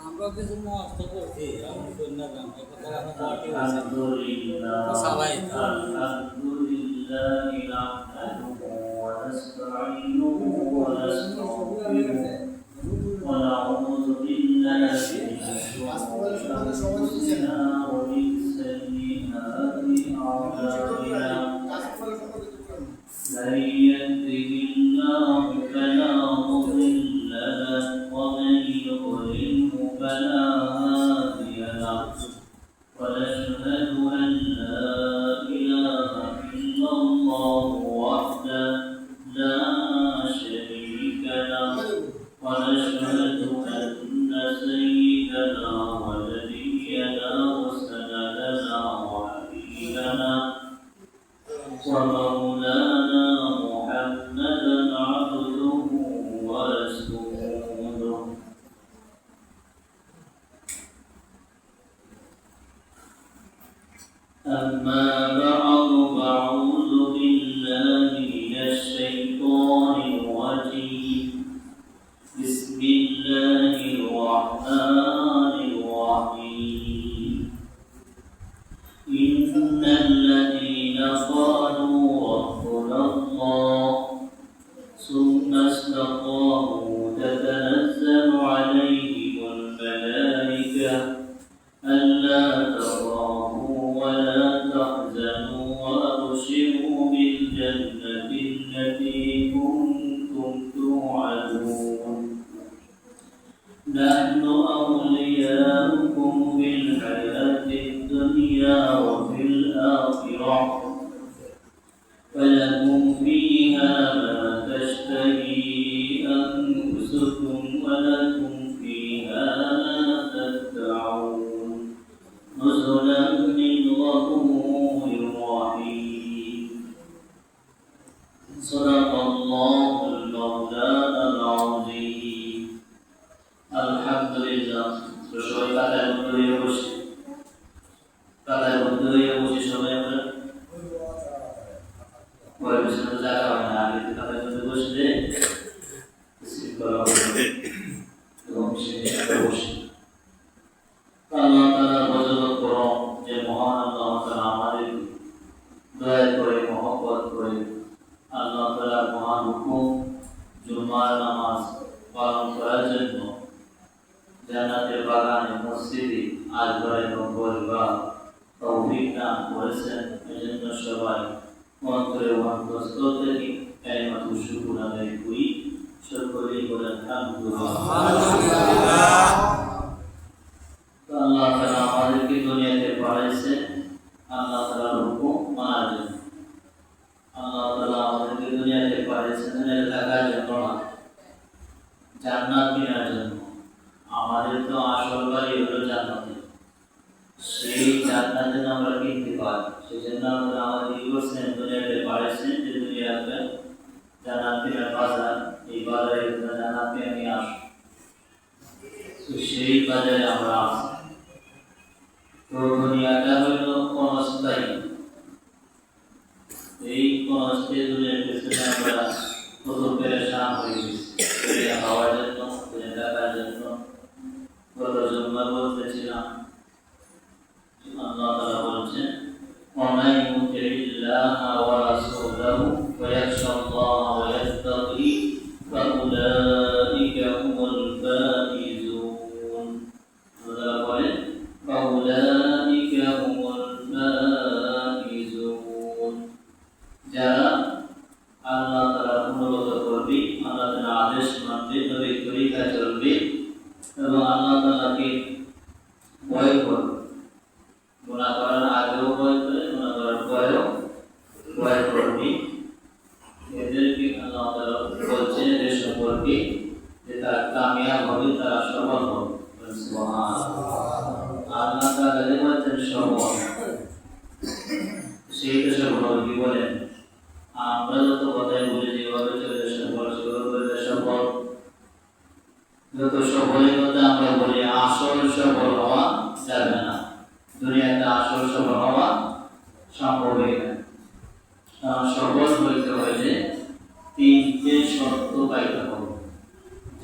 আমরা কিছু মস্ত করছি আমি শুনলাম কথা আমরা পার্টি আলহামদুলিল্লাহ সবাই আলহামদুলিল্লাহ নাহমাদুহু ওয়া নাস্তাঈনুহু ওয়া নাস্তাগফিরুহু ওয়া নাউযু বিল্লাহি মিন শুরুরি আনফুসিনা ওয়া মিন sayyi'ati a'malina من يهده الله فلا مضل له ومن يضلله فلا هادي له ونشهد أن لا إله إلا الله وحده لا شريك له ونشهد أن سيدنا ونبينا وسندنا وحبيبنا ومولانا محمدا عبده ورسوله أما بعد فأعوذ بالله من الشيطان الرجيم بسم الله الرحمن الرحيم إن الذين قالوا ربنا الله ثم استقاموا تتنزل عليهم الملائكة ألا تخافوا ولا تحزنوا وأبشروا بالجنة التي كنتم توعدون نحن أولياؤكم في الحياة الدنيا وفي الآخرة ولكم فيها ما تشتهي أنفسكم ولكم فيها ما تدعون نزلا من غفور رحيم صدق الله المولانا العظيم الحمد لله সবাই কাতার মধ্যে বসে কাতার মধ্যে বসে সবাই আমরা ওই বিষয়ে জায়গা হয় না আগে কাতার মধ্যে বসলে শৃঙ্খলা হবে এবং সেটা বসে আল্লাহ তাআলা বজরত করো যে মহান আল্লাহ তাআলা আমাদের দয়া করে মহব্বত করে আল্লাহ তাআলার মহান হুকুম জুমার নামাজ পালন করার জন্য জান্নাতের বাগানে মসজিদে আজগরে নবুয়বা তৌফিক দান করেছেন এজন্য সবাই অন্তরে অন্তস্থ থেকে কালিমাতু শুকর আদায় করি সকলেই বলেন আলহামদুলিল্লাহ আল্লাহ তাআলা আমাদেরকে দুনিয়াতে পাঠাইছেন আল্লাহ তাআলার হুকুম মানার জন্য আল্লাহ তাআলা আমাদেরকে দুনিয়াতে পাঠাইছেন থাকার জন্য না জান্নাত কেনার জন্য আমাদের তো আসল বাড়ি হলো জান্নাতে সেই জান্নাতে আমরা কিনতে পারি সেজন্য আমরা আমাদের ইউসেন দুনিয়াতে পাঠাইছেন যে দুনিয়াতে জান্নাতের বাজার এই বাজারে জান্নাতে আমি আসি তো সেই বাজারে আমরা আসি তো দুনিয়াটা হইল ক্ষণস্থায়ী এই ক্ষণস্থায়ী দুনিয়ার পেছনে আমরা কত পেরেশান হয়ে গেছি খাওয়ার জন্য টাকার জন্য গত জন্মার বলতেছিলাম আল্লাহ তাআলা বলছেন وَمَن يُطِعِ اللَّهَ وَرَسُولَهُ وَيَخْشَ اللَّهَ وَيَتَّقِهِ فَأُولَٰئِكَ هُمُ الْفَائِزُونَ আল্লাহ বলেন فَأُولَٰئِكَ هُمُ الْفَائِزُونَ যারা আল্লাহ তাআলা অনুগত করবে আল্লাহ তাআলার আদেশ মানবে নবীর তরিকা চলবে এবং আল্লাহ তাআলাকে ভয় করবে গুনাহ করার আগেও ভয় করে গুনাহ করার পরেও ভয় করবে এদেরকে আল্লাহ তাআলা বলছেন এদের সম্পর্কে যে তারা কামিয়াব হবে তারা সফল হবে সুবহানাল্লাহ আল্লাহ তাআলা যে বলছেন সফল সেই তো সফল কি বলেন আমরা যত কথাই বলি যেভাবে চলে সফল সেভাবে সফল যত সফলের কথা আমরা বলি আসল সফল হওয়া যাবে না দুনিয়াতে আসল সফল হওয়া সম্ভব না সফল হইতে হলে তিনটে শর্ত পাইতে হবে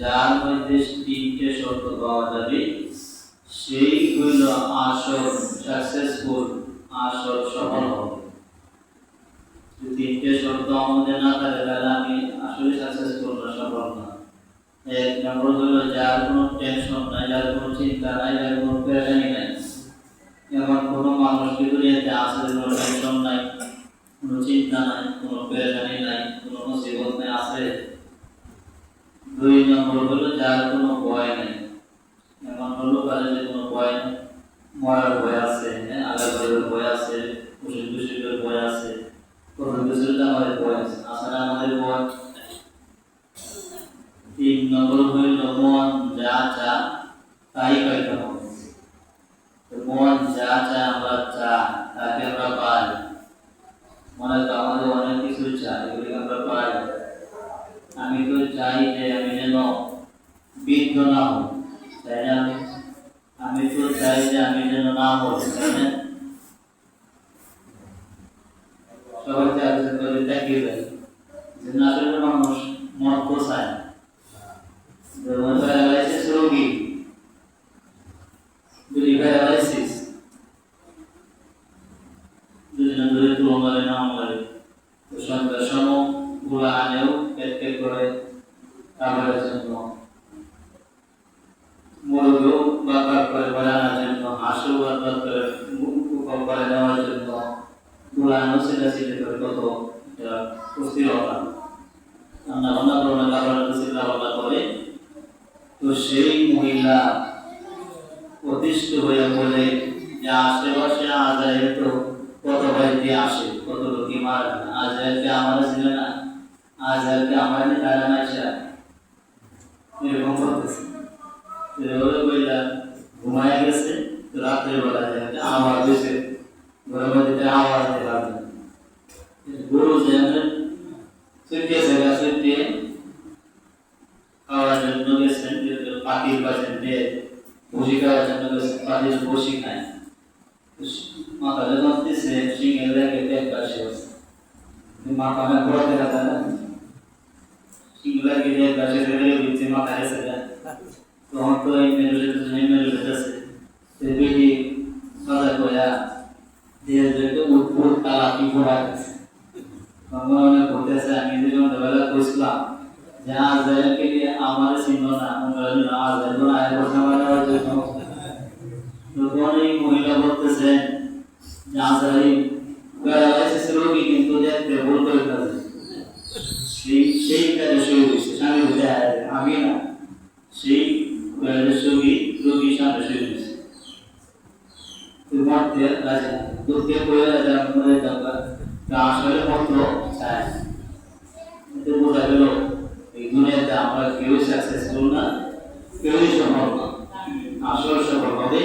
যার মধ্যে তিনটে শর্ত পাওয়া যাবে সেই হইল আসল সাকসেসফুল, আসল সফল হবে। তিনটে শর্ত আমাদের না থাকে তাহলে আমি আসলে সাকসেসফুল না, সফল না। এক নম্বর হলো যার কোনো টেনশন নাই, যার কোনো চিন্তা নাই, যার কোনো পেরেশানি নাই। এমন কোনো মানুষকে দুনিয়াতে আছে কোনো টেনশন নাই, কোনো চিন্তা নাই, কোনো পেরেশানি নাই, কোনো মুসিবত নাই, আছে? দুই নম্বর হলো যার কোনো ভয় নাই। এমন হলো যে কোনো ভয় নেই, মরার ভয় আছে, আগাগোড়ার ভয় আছে, অসুখ বিসুখের ভয় আছে, কোনো কিছুর আমাদের ভয় আছে, আসলে আমাদের ভয়। তিন নম্বর হইল মন যা চা তাই পাইতে হবে। মন যা চায় আমরা চাই, তাকে আমরা পাই। মনে তো আমাদের অনেক কিছু চাই, এগুলি আমরা পাই। আমি তো চাই যে আমি যেন বৃদ্ধ না হই, তাই না? আমি তো চাই যে আমি যেন না হই, তাই না? সবাই চাইছে করে দেখিয়ে দেয় যে না, আসলে মানুষ মরতে চায় না। প্যারালাইসিস রোগী, যদি প্যারালাইসিস দুদিন ধরে তুলনারে না মারে তো সন্ধ্যার সময় গুলা আনেও পেট করে খাবারের জন্য, মুরগিও বারবার করে বাড়ানোর জন্য, হাঁসও বারবার করে করে নেওয়ার জন্য গুলা আনেও সেটা সেটা করে কত অস্থিরতা রান্না বান্না করে খাবারের চিন্তা ভাবনা করে। তো সেই মহিলা প্রতিষ্ঠিত হয়ে বলে যে আশেপাশে আজাইল তো কত বাড়িতে আসে, কত লোকে মারা না, আজাইলকে আমার ছিল না, আজাইলকে আমার তারা না আসা, এরকম করতেছে। বইলা ঘুমায় গেছে, রাত্রে বেলা আওয়াজ দিয়েছে, ঘরের মধ্যে আওয়াজ দেওয়া গরু যেমন ছুটিয়েছে ছুটিয়ে খাওয়ার জন্য গেছেন, পাখির পাশেন বসি খাওয়ার জন্য গেছেন, পাখির বসি খায়, মাথা যখন দিচ্ছে সিংহের লেগে পেট পাশে বসে, মাথা অনেক বড় দেখা যায় না, সিংহ লাগে পেট পাশে রেখে দিচ্ছে, মাথা হেসে যায়। তখন তো এই মেরু আছে বেটি সাদা কয়া দিয়ে উৎপুর তালা কি পড়া গেছে। তখন অনেক ঘুরতেছে, আমি যখন বেলা বুঝলাম যে আজাইলকে দিয়ে আমার চিহ্ন না, আজাইল আয় বসে নেওয়ার জন্য। তখন এই মহিলা বলতেছেন যে আজাইল প্যারালাইসিস রোগী কিন্তু দেখতে ভুল করে ফেলছে, সেই কাজে শুরু হয়েছে, স্বামী বলে আমি না, সেই রোগী সামনে শুরু হয়েছে। মরতে রাজি না, দুঃখে পড়ে মরে যাওয়া আসলে পত্র চায়। এতে বোঝা গেল এই দুনিয়াতে আমরা কেউ সাকসেসফুল না, কেউই সফল না। আসল সফল হবে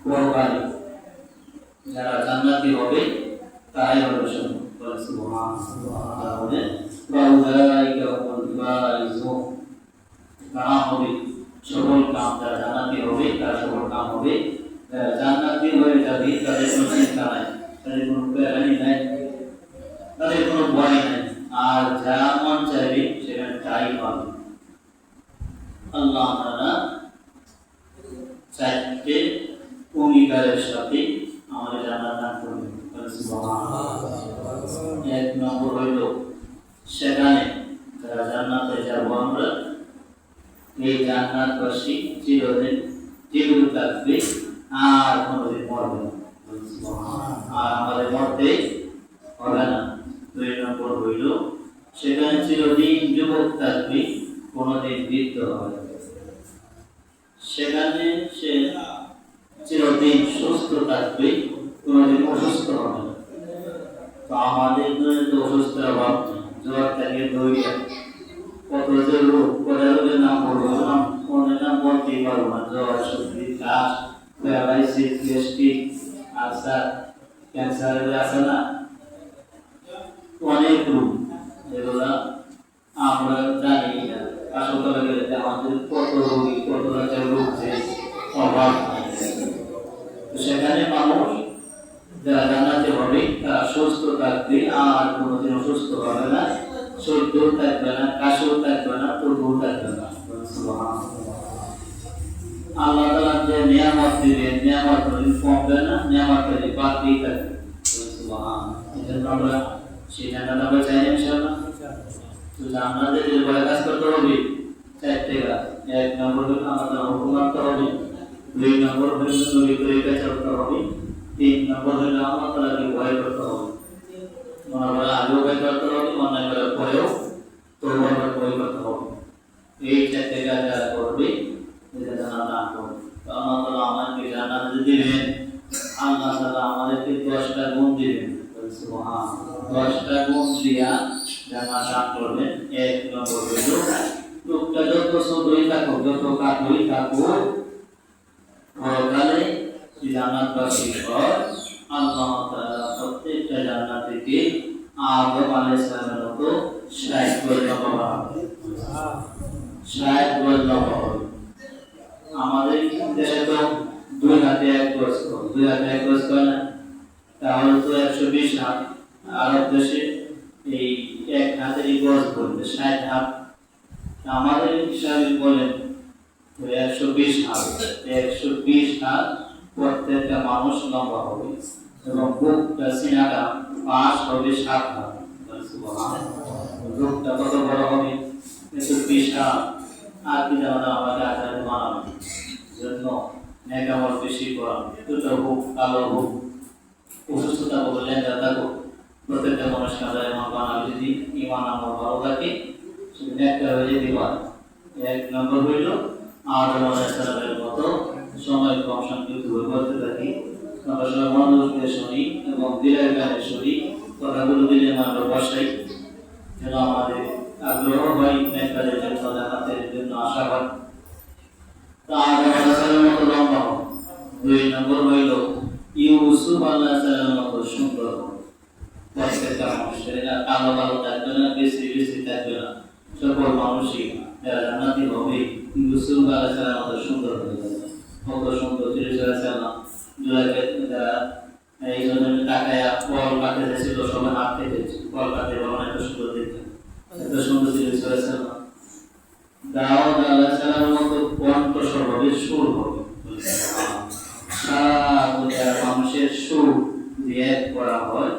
পরকালে, যারা জান্নাতি হবে তারাই হবে সফল। সুবহানাল্লাহ। তারা হবে সফল কাম, যারা জান্নাতি হবে তারা সফল কাম হবে। জান্নাতি হয়ে যাবে, তাদের কোনো চিন্তা নাই, তাদের কোনো পেরেশানি নাই, তাদের কোনো ভয় নাই, আর যা মন চাইবে সেখানে তাই পাবে। আল্লাহ তাআলা চারটে অঙ্গীকারের সাথে আমাদের জান্নাত দান করবেন। সুবহানাল্লাহ। এক নম্বর হইল সেখানে যারা জান্নাতে যাব আমরা, এই জান্নাতবাসী চিরদিন জীবিত থাকবে, আর কোনোদিন মরবে না, আর আমাদের মরতে হবে না। দুই নম্বর হইল সেখানে চিরদিন যুবক থাকবে, কোনোদিন বৃদ্ধ হবে না। সেখানে সে চিরদিন সুস্থ থাকবে, কোনোদিন অসুস্থ হবে না। তো আমাদের তো অসুস্থের অভাব নেই, জ্বর থেকে দৌড়ে কত যে রোগ, কত রোগের নাম বলবো, অনেক নাম বলতেই পারবো না, জ্বর, সর্দি, কাশ, প্যারালাইসিস, গ্যাস্ট্রিক, আলসার, ক্যান্সার, এগুলো আছে না, অনেক রোগ, যেগুলা আমরা জানি হাসপাতালে গেলে আমাদের কত রোগী, কত রকমের রোগ যে অভাব। সেখানে মানুষ যারা জান্নাতে হবে তারা সুস্থ থাকবে, আর কোনোদিন অসুস্থ হবে না, সর্দিও থাকবে না, কাশিও থাকবে না, তবুও থাকবে না। আল্লাহ তাআলা যে নিয়ামত দিবেন, নিয়ামত কমবে না, নিয়ামতের বাড়তেই থাকবে। সুবহানাল্লাহ। আমরা সেটা আমরা চাই ইনশাআল্লাহ। তো জান্নাতে যে বড় কাজ করতে হবে চারটে কাজ। এক নম্বর হলো আমাদের হুকুম মানতে হবে, দুই নম্বর হলো নবী তরিকা চলতে হবে, তিন নম্বর হলো আল্লাহ তাআলাকে ভয় করতে হবে। আমরা আগেও ভয় করতে হবে, অন্যায় করার পরেও তওবা করে ভয় করতে হবে। এই চারটে কাজ যারা করবে এটা জানা দান করবে। তো আল্লাহ তাআলা আমাদেরকে জান্নাত দিবেন, আল্লাহ তাআলা আমাদেরকে 10টা গুণ দিবেন। সুবহানাল্লাহ। 10টা গুণ দিয়া জান্নাত দান করবেন। এক নম্বর হলো লোকটা যত ছোটই থাকুক, যত কাঠই থাকুক, পরকালে জান্নাতবাসী হয়। আল্লাহ তাআলা প্রত্যেকটা জান্নাতীকে আদম আলাইহিস সালামের মতো 60 গজ লম্বা হবে। 60 গজ লম্বা হবে। আমাদের দেশে তো 2 হাতে 1 গজ, 2 হাতে 1 গজ করে না, তাহলে তো 120 হাত। আরব দেশে এই 1 হাতের গজ বলতে 60 হাত। আমাদের হিসাবে বলেন 120 হাত। 120 হাত প্রত্যেকটা মানুষ লম্বা হবে এবং বুকটা সিনাটা পাশ হবে 7 হাত। বুকটা কত বড় হবে? 120 হাত। আর কি জানা আমাদের আচার্য বানাবে জন্য নেকামল বেশি করা, দুটো বুক, কালো বুক, অসুস্থতা বলে যাতাকো প্রত্যেকটা মানুষ কাজে এমন বানাবে যদি ইমান আমার ভালো থাকে সেটা একটা হয়ে যেতে পারে। এক নম্বর হইল আদম আলাইহিস সালামের মতো সময় কম সংক্ষিপ্ত হয়ে করতে থাকি, আমরা সবাই মনোযোগ দিয়ে শুনি এবং দিলের গানে শুনি, কথাগুলো দিলে আমরা বসাই যেন আমাদের আগ্রহ হয়, নেককারের জন্য, জান্নাতের জন্য আশা হয়। তা আদম আলাইহিস সালামের মতো লম্বা হয়। দুই নম্বর হইল ইউসুফ আলাইহিস সালামের মতো সুন্দর হয়। প্রত্যেকটা মানুষের কালো কালো থাকবে না, বেশি বেশি থাকবে না, সকল মানুষই যারা জান্নাতি হবে ইউসুফ আলাইহিস সালামের মতো সুন্দর হয়ে যাবে। কত সুন্দর ছিল সালাম, যারা এই জন্য টাকায়া ফল কাটতে যাচ্ছিল, সবাই হাত থেকে ফল কাটতে বলেন এত সুন্দর দেখতে, এত সুন্দর ছিল সালাম। দাউদ আলাইহিস সালামের মতো কণ্ঠস্বর হবে, সুর হবে, সারা মানুষের সুর দিয়ে এক করা হয়।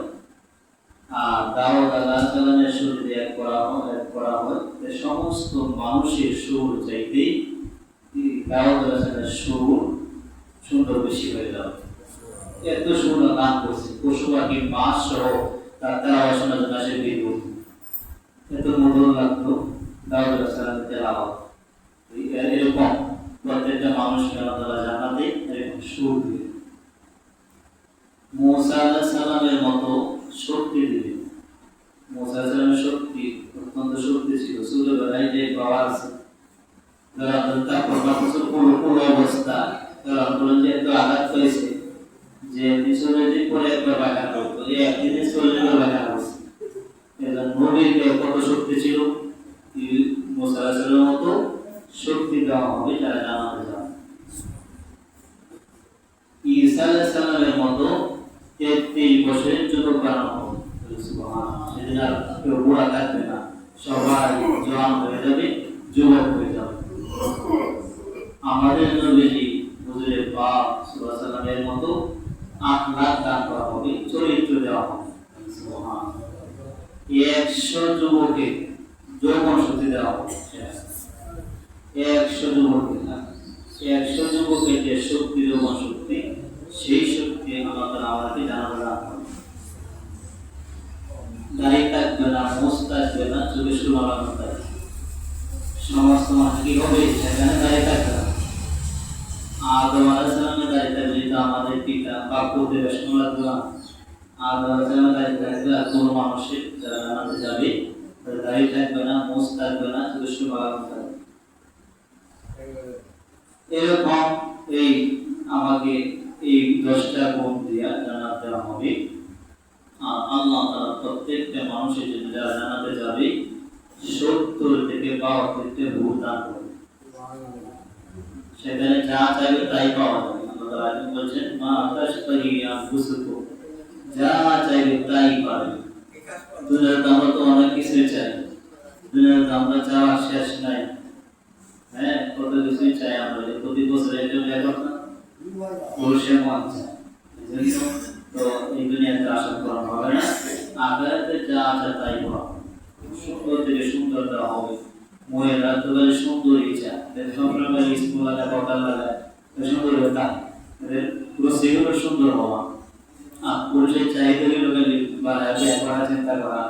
আর দাউদ আলাইহিস সালামের সুর দিয়ে এক করা হয় সমস্ত মানুষের সুর চাইতে দাউদ আলাইহিস সালামের সুর সুন্দর বেশি হয়ে যাবে। এত সুন্দর গান করছে, পশু পাখি মাছ সহ তার তেলাওয়াত শোনার জন্য আসে বিদ্যুৎ, এত মধুর লাগতো দাউদ আলাইহিস সালামের তেলাওয়াত। এরকম প্রত্যেকটা মানুষকে আল্লাহ তাআলা জান্নাতে এরকম সুর দিবে। মুসা আলাইহিস সালামের মতো শক্তি দিবে। মুসা আলাইহিস সালামের শক্তি অত্যন্ত শক্তি ছিল, চুলে বেলায় যে পাওয়ার আছে, যারা তারপর পুরো অবস্থা তারা বলেন যে এত আঘাত পেয়েছে যে নিচলে দিন পরে একবার বাঁকা করতো, একদিনে 40 বার বাঁকা করছে। এবার নবীর কত শক্তি ছিল, মুসা আলাইহিস সালামের মতো শক্তি দেওয়া হবে যারা জান্নাতে যাবে। ঈসা আলাইহিস সালামের মতো 33 বছরের যুবক বানানো হবে। সুবহানাল্লাহ। সেদিন আর কেউ বুড়া থাকবে না, সবাই জওয়ান হয়ে যাবে, যুবক হয়ে যাবে। আমাদের নবীজি হুজুরে পাক সাল্লাল্লাহু আলাইহি ওয়াসাল্লামের মতো আখলাক দান করা হবে, চরিত্র দেওয়া হবে। সুবহানাল্লাহ। 100 যুবককে যৌবন শক্তি দেওয়া হবে। 100 যুবককে না, 100 যুবকের যে শক্তি, যৌবন শক্তি, সেই শক্তি আল্লাহ তাআলা আমাদেরকে জানাতে রাখবেন। দাড়ি থাকবে না, মুছ থাকবে না, চোখে সুরমা লাগানো থাকবে, সমস্ত মানুষ কি হবে সেখানে দাড়ি থাকবে না। আদম আলাইহিস সালামের দাড়ি থাকবে, যেটা আমাদের পিতা বাপুতে বেশন লাগবে না। আদম আলাইহিস সালামের দাড়ি থাকবে, আর কোনো মানুষের যারা জান্নাতে যাবে তাদের দাড়ি থাকবে না, মুছ থাকবে না, চোখে সুরমা লাগানো থাকবে। এরকম এই আমাকে এই 10টা গুণ দিয়া জান্নাত দেওয়া হবে। আর আল্লাহ তাআলা প্রত্যেকটা মানুষের জন্য যারা জান্নাতে যাবে 70 থেকে 72টা হুর দান করবে। সেখানে যা চাইবে তাই পাওয়া যাবে। আল্লাহ তাআলা বলেছেন মা তাশতাহি আনফুসুকুম, যা চাইবে তাই পাবে। দুনিয়াতে আমরা তো অনেক কিছু চাই, দুনিয়াতে আমরা চাওয়ার শেষ নাই, হ্যাঁ, কত কিছুই চাই আমরা, যে প্রতি বছর একজন লেখক না পুরুষের মন চায়। এজন্য তো এই দুনিয়াতে আশা করা হবে না, আখেরাতে যা আছে তাই পাওয়া। সুন্দর থেকে সুন্দর দেওয়া হবে। মহিলারা তো বলে সুন্দরই চায়, সবসময় স্কুল লাগায়, বকাল লাগায়, সুন্দর হতা পুরো সেগুলো সুন্দর হওয়া। আর পুরুষের চাহিদা গুলো বাড়ায় একবার চিন্তা করা,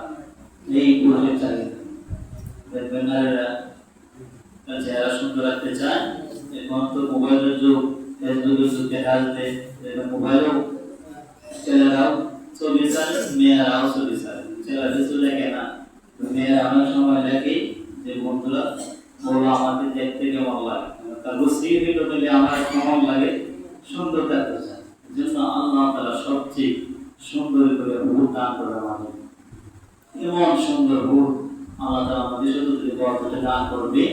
এই পুরুষের চাহিদা। দেখবেন নারীরা চেহারা সুন্দর রাখতে চায়। এখন তো মোবাইলের যুগ, ফেসবুকের যুগ, দেখা যাচ্ছে মোবাইলেও ছেলেরাও ছবি চায়, মেয়েরাও ছবি চায়। ছেলেরা কিছু লেখে না, মেয়েরা অনেক সময় লেখে যে বন্ধুরা বলো আমাকে দেখতে কেমন লাগে, তার রুচি হইল বলে আমার কেমন লাগে, সুন্দর থাকতে চায়। এই জন্য আল্লাহ তাআলা সবচেয়ে সুন্দর করে হুর দান করে আমাদের। এমন সুন্দর হুর আল্লাহ তাআলা আমাদের শুধু বরকত দান করবে,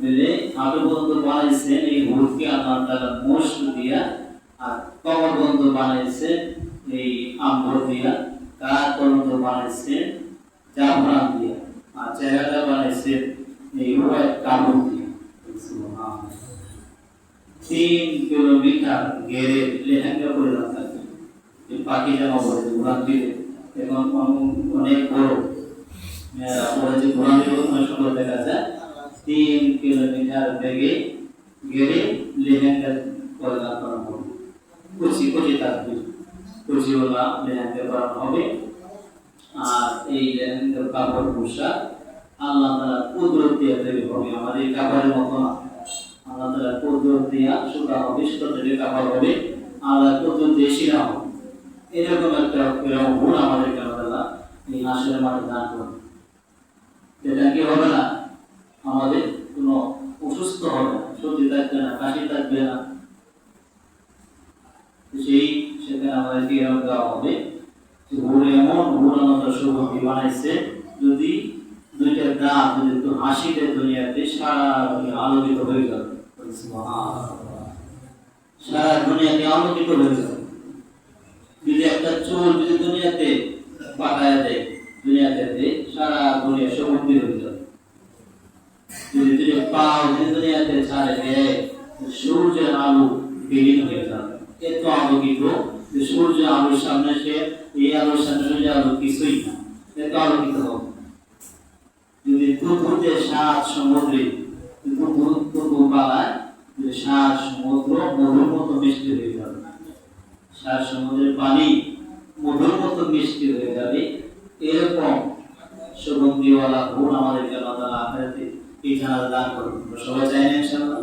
বলে হাঁটু পর্যন্ত বানাইছেন এই হুরকে আল্লাহ তাআলা মোষ দিয়া, আর কমর পর্যন্ত বানাইছেন এই আম্বর দিয়া, কাঁধ পর্যন্ত বানাইছেন জাফরান দিয়া, আর চেহারাটা বানাইছেন এই হোয়াইট কাপড় দিয়া। 3 কিলোমিটার ঘেরে লেহেঙ্গা পরে থাকবে, এই পাখি জামা পরে ঘোরান দিলে এখন অনেক বড় পরে যে ঘোরান দিলে অনেক সুন্দর দেখা যায়। 3 কিলোমিটার বেগে ঘেরে লেহেঙ্গা পরে করা হবে, কুচি কুচি থাকবে, কুচিওয়ালা লেহেঙ্গা পরা হবে। আর এই লেহেঙ্গার কাপড় পোশাক আল্লাহ তাআলা কুদরত দিয়ে তৈরি হবে, আমাদের কাপড়ের মতো না। আল্লাহ তাআলা কুদরত দিয়া সুতা হবে, সুতা থেকে কাপড় হবে, আল্লাহ কুদরত দিয়ে শিরা হবে। এরকম একটা গুণ আমাদের আল্লাহ এই হাসরের মাঠে দান করবে, যেটা কি হবে না, আমাদের কোনো অসুস্থ হবে না, সর্দি থাকবে না, কাশি থাকবে না। সেই সেখানে আমাদেরকে এরকম দেওয়া হবে যে হুর এমন হুর আমাদের সুগন্ধি বানাইছে, যদি দুইটা দাঁত যদি একটু হাসিতে দুনিয়াতে সারা আলোকিত হয়ে যাবে, সারা দুনিয়াতে আলোকিত হয়ে যাবে। যদি একটা চুল যদি দুনিয়াতে পাঠায় দেয়, দুনিয়াতে সারা দুনিয়া সুগন্ধি হয়ে যাবে। যদি তুমি পাও যদি দুনিয়াতে ছাড়ে দেয়, সূর্যের আলো বিলীন হয়ে যাবে। এত আলোকিত যে সূর্য আলোর সামনে সে এই আলোর সামনে সূর্যের আলো কিছুই না, এত আলোকিত হবে। যদি দুধে 7 সমুদ্রে দুধ পালায়, 7 সমুদ্র মধুর মতো মিষ্টি হয়ে যাবে, 7 সমুদ্রের পানি মধুর মতো মিষ্টি হয়ে যাবে। এরকম সুগন্ধিওয়ালা হুর আমাদেরকে আল্লাহ তাআলা আখিরাতে এই জান্নাত দান করবেন। সবাই চাই না ইনশাআল্লাহ?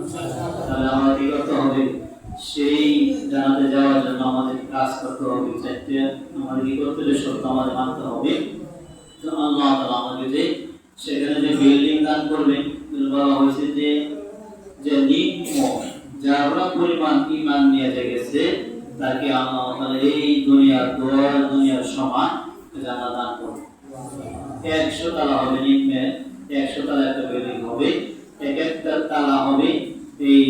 তাহলে আমাদের কি করতে হবে? সেই জান্নাতে যাওয়ার জন্য আমাদের কাজ করতে হবে, চাইতে আমাদের কি করতে হবে, সত্য আমাদের মানতে হবে। তো আল্লাহ তাআলা আমাদেরকে সেখানে যে বিল্ডিং দান করবেন, বলা হয়েছে যে নিম্ন যারা পরিমাণ ঈমান নিয়ে গেছে তাকে আল্লাহ তাআলা এই দুনিয়ার সমান জান্নাত দান করবেন। 100 তালা হবে, নিম্নে 100 তালা একটা বিল্ডিং হবে, এক একটা তালা হবে এই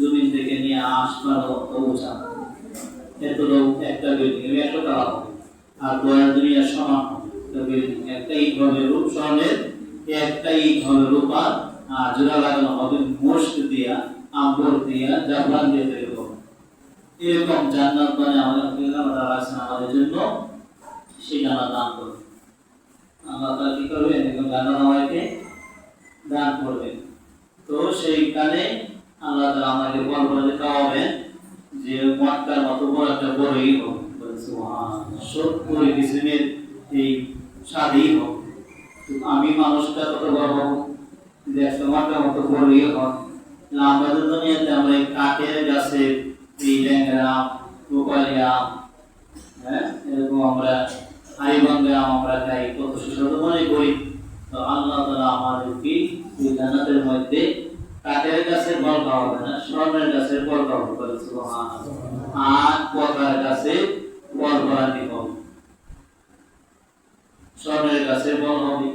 জমিন থেকে নিয়ে আসমান উঁচা, এত একটা বিল্ডিং 100 তালা হবে। আর দুনিয়ার সমান হবে বিল্ডিং, একটা ইট হবে রূপ স্বর্ণের, একটা ইট হবে রূপার, আর জোড়া লাগানো হবে মোষ দিয়া, আম্বর দিয়া, জাফরান দিয়ে তৈরি হবে। এরকম জান্নাত মানে আমাদের জন্য সেই জান্নাত দান করবে। আল্লাহ তাআলা কি করবেন? এরকম জান্নাত আমাদেরকে দান করবেন। তো সেইখানে আল্লাহ তাআলা আমাদের বলবেন খাওয়াবেন যে মক্কার মতো বড় একটা বড়ই হবে, সুবহানাল্লাহ, 70 কিসিমের এই স্বাদই হবে। আমি মানুষটা কত বড় হব, দেখতে মক্কার মতো বড়ই হবে। আমাদের দুনিয়াতে আমরা এই কাঠের গাছে এই ল্যাংড়া আম, রূপালী আম, হ্যাঁ, এরকম আমরা হারিবাঙ্গা আম আমরা খাই, কত সুস্বাদু মনে করি। তো আল্লাহ তাআলা আমাদেরকে এই জান্নাতের মধ্যে কাঠের গাছের ফল খাওয়াবে না, স্বর্ণের গাছের ফল খাওয়াবে, সুবহানাল্লাহ। আর পতার গাছের ফল ভরাটি হবে, স্বর্ণের গাছের ফল হবে,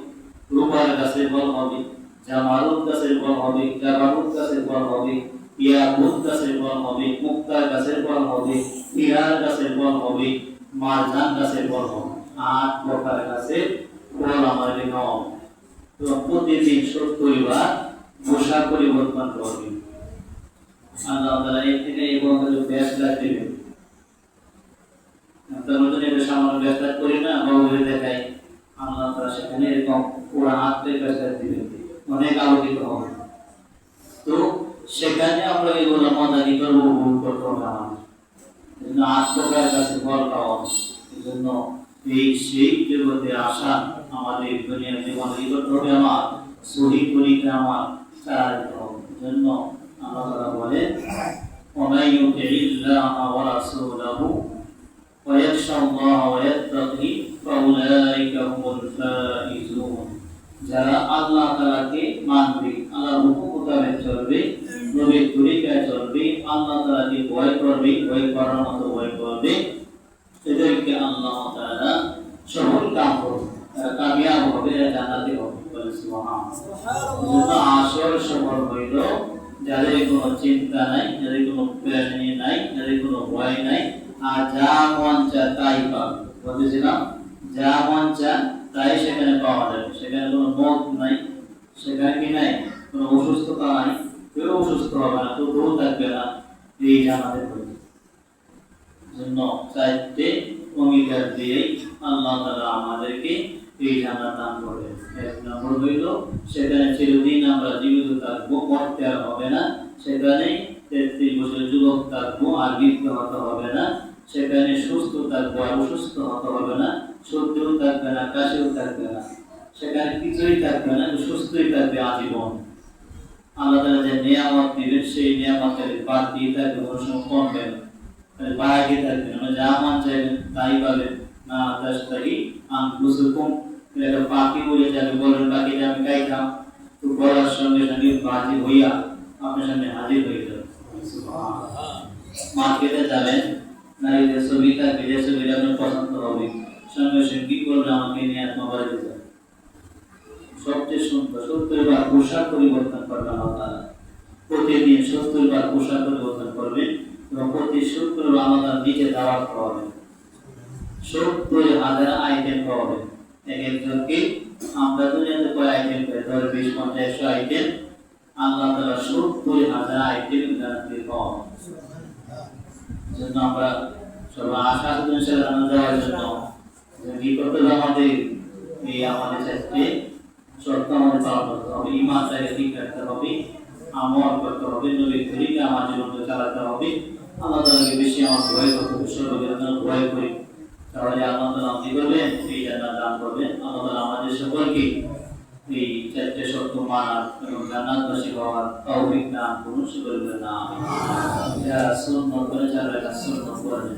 রূপার গাছের ফল হবে, জামারুদ গাছের ফল হবে, জাবারুদ গাছের ফল হবে, ইয়াকুত গাছের ফল হবে, মুক্তার গাছের ফল হবে, হীরার গাছের ফল হবে, মারজান গাছের ফল হবে। 8 প্রকার গাছের ফল আমাদের খাওয়া হবে। তো প্রতিদিন 70 বার পোশাক পরিবর্তন করবে। আল্লাহ তাআলা এর থেকে এই বন্ধু ফেসলা দিবেন। আমরা মনে এটা সামান্য ব্যবসা করি না, বাবুরে দেখাই, আল্লাহ তাআলা সেখানে এরকম পুরো হাতে ব্যবসা দিবেন, অনেক আলোকিত হবে। তো সেখানে আমরা এগুলো মজারি করবো, ভুল করতে হবে আমাদের। আত্মকার কাছে ফল পাওয়া, এই জন্য এই সেই জগতে আসা আমাদের দুনিয়ার জীবনে কি করতে হবে? আমার শহীদ পরীক্ষা আমার চালাতে হবে। এই জন্য আল্লাহ তাআলা বলে ومن يطع الله ورسوله ويخشى الله ويتقي فأولئك هم الفائزون। যারা আল্লাহ তাআলাকে মানবে, আল্লাহর হুকুম মোতাবেক চলবে, নবীর তরিকায় চলবে, আল্লাহ তাআলাকে ভয় করবে, ভয় করার মতো ভয় করবে, এদেরকে আল্লাহ তাআলা সফল কাম করবে, কামিয়াব হবে, জান্নাতে হবে। বলে সুবহানাল্লাহ। আসল সফল হইল যাদের কোনো চিন্তা নাই, যাদের কোনো পেরেশানি নাই, যাদের কোনো ভয় নাই, আর যা মন চায় তাই পাবে। বলতেছিলাম যা মন চায় তাই সেখানে পাওয়া যাবে। সেখানে কোনো মত নাই, সেখানে কি নাই, কোনো অসুস্থতা নাই, কেউ অসুস্থ হবে না, কেউ রোগ থাকবে না, এই জানাতে হবে। জন্য চাইতে অঙ্গীকার দিয়ে আল্লাহ তাআলা আমাদেরকে এই জান্নাত দান করবেন। এক নম্বর হইল সেখানে চিরদিন আমরা জীবিত থাকবো, মরতে আর হবে না। সেখানে 33 বছরের যুবক থাকবো, আর বৃদ্ধ হতে হবে না। সেখানে সুস্থ থাকবো, আর অসুস্থ হতে হবে না। সর্দিও থাকবে না, কাশিও থাকবে না, সেখানে কিছুই থাকবে না, সুস্থই থাকবে আজীবন। আল্লাহ তাআলা যে নিয়ামত দিবেন সেই নিয়ামতের বাড়তি থাকবে, কোনো সময় কমবে না, বাড়াতে থাকবে না। যা মন চাইবেন তাই পাবেন। না তাস্তাহি আনফুসুকুম, এটা পাখি উড়ে যাবে, বলেন পাখিটা আমি খাইতাম, তো বলার সঙ্গে সঙ্গে বাজি হইয়া আপনার সামনে হাজির হয়ে যাবে। মার্কেটে যাবেন, নারীদের ছবি থাকবে, যে ছবিটা আপনার পছন্দ হবে, সঙ্গে সঙ্গে কি করবে, আমাকে নিয়ে আপনার বাড়িতে যাবে। সবচেয়ে সুন্দর 70 বার পোশাক পরিবর্তন করবে আল্লাহ তাআলা। প্রতিদিন 70 বার পোশাক পরিবর্তন করবে এবং প্রতি 70 বার আল্লাহ নিজে দাওয়াত খাওয়াবেন। 70,000 আইটেম খাওয়াবেন এক একজনকে। আমরা দুনিয়াতে কয় আইটেম পাই? 10, 20, 50, 100 আইটেম। আল্লাহ তাআলা 70,000 আইটেম গ্যারান্টি খাওয়াবেন। জন্য আমরা সবাই আশা করি ইনশাআল্লাহ যাওয়ার জন্য যে করতে হবে, আমাদের এই আমাদের সাথে শর্ত আমাদের পালন করতে হবে, ইমানটাকে ঠিক রাখতে হবে, আমল করতে হবে, নবীর তরিকা আমার জীবনকে চালাতে হবে। আল্লাহ তাআলাকে বেশি আমার ভয় করতে হবে, সর্বজনীন ভয় করি, তাহলে আল্লাহ তাআলা কি করবেন? এই জান্নাত দান করবেন। আল্লাহ তাআলা আমাদের সকলকে এই চারটি শর্ত মানার এবং জান্নাতবাসী হওয়ার তৌফিক দান করুন। সকলকে না যারা সুন্নাত করে, যারা সুন্নাত করেন।